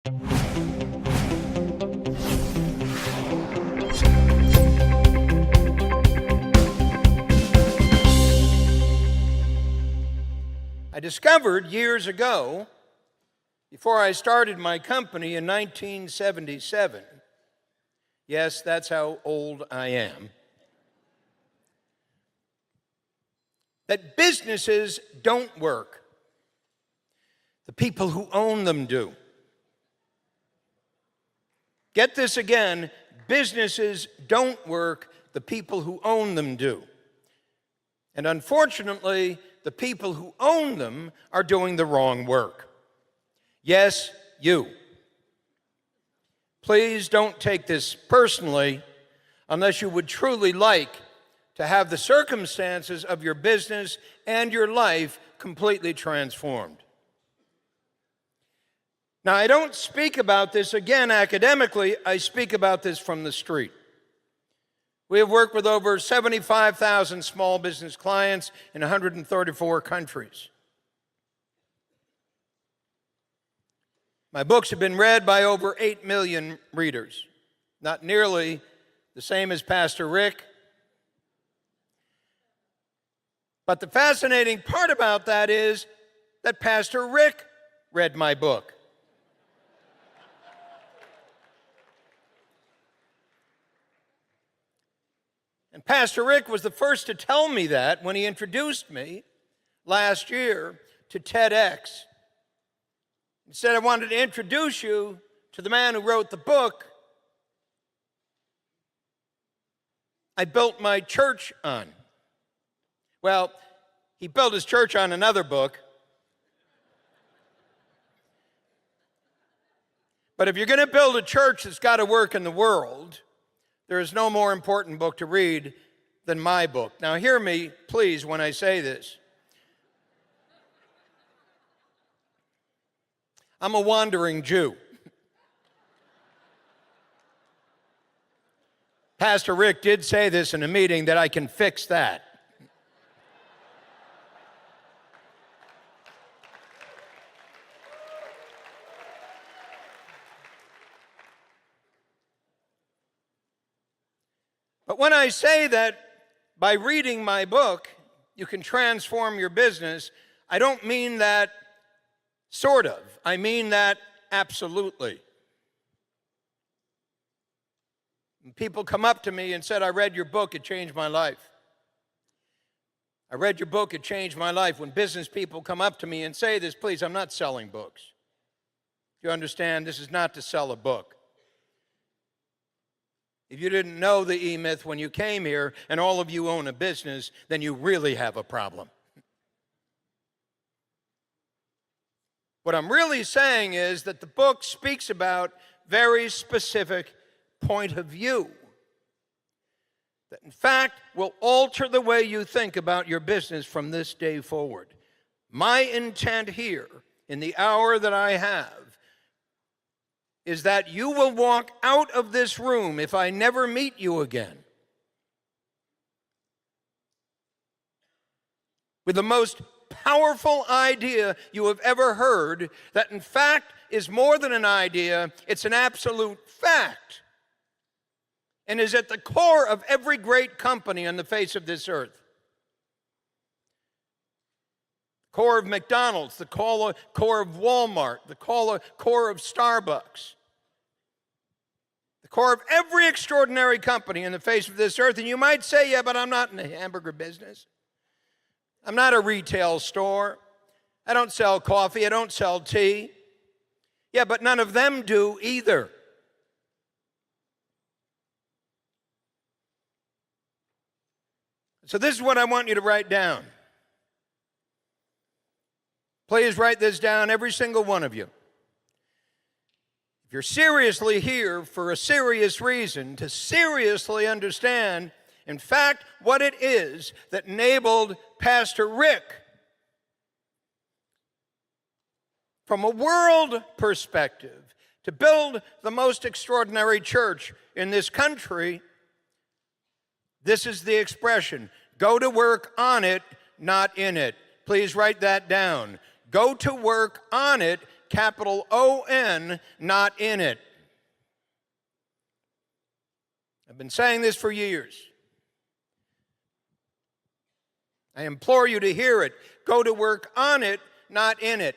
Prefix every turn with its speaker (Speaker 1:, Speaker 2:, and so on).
Speaker 1: I discovered years ago, before I started my company in 1977, yes, that's how old I am, that businesses don't work. The people who own them do. Get this again, businesses don't work, the people who own them do. And unfortunately, the people who own them are doing the wrong work. Yes, you. Please don't take this personally unless you would truly like to have the circumstances of your business and your life completely transformed. Now, I don't speak about this, again, academically. I speak about this from the street. We have worked with over 75,000 small business clients in 134 countries. My books have been read by over 8 million readers, not nearly the same as Pastor Rick. But the fascinating part about that is that Pastor Rick read my book. And Pastor Rick was the first to tell me that when he introduced me last year to TEDx. He said, I wanted to introduce you to the man who wrote the book I built my church on. Well, he built his church on another book. But if you're going to build a church that's got to work in the world, there is no more important book to read than my book. Now, hear me, please, when I say this. I'm a wandering Jew. Pastor Rick did say this in a meeting that I can fix that. But when I say that by reading my book, you can transform your business, I don't mean that sort of. I mean that absolutely. When people come up to me and said, I read your book, it changed my life. I read your book, it changed my life. When business people come up to me and say this, please, I'm not selling books. You understand, this is not to sell a book. If you didn't know the E-Myth when you came here, and all of you own a business, then you really have a problem. What I'm really saying is that the book speaks about very specific point of view that, in fact, will alter the way you think about your business from this day forward. My intent here, in the hour that I have, is that you will walk out of this room if I never meet you again with the most powerful idea you have ever heard that in fact is more than an idea, it's an absolute fact and is at the core of every great company on the face of this earth. Core of McDonald's, the core of Walmart, the core of Starbucks, the core of every extraordinary company in the face of this earth. And you might say, yeah, but I'm not in the hamburger business. I'm not a retail store. I don't sell coffee. I don't sell tea. Yeah, but none of them do either. So this is what I want you to write down. Please write this down, every single one of you. If you're seriously here for a serious reason, to seriously understand, in fact, what it is that enabled Pastor Rick, from a world perspective, to build the most extraordinary church in this country, this is the expression: go to work on it, not in it. Please write that down. Go to work on it, capital O-N, not in it. I've been saying this for years. I implore you to hear it. Go to work on it, not in it.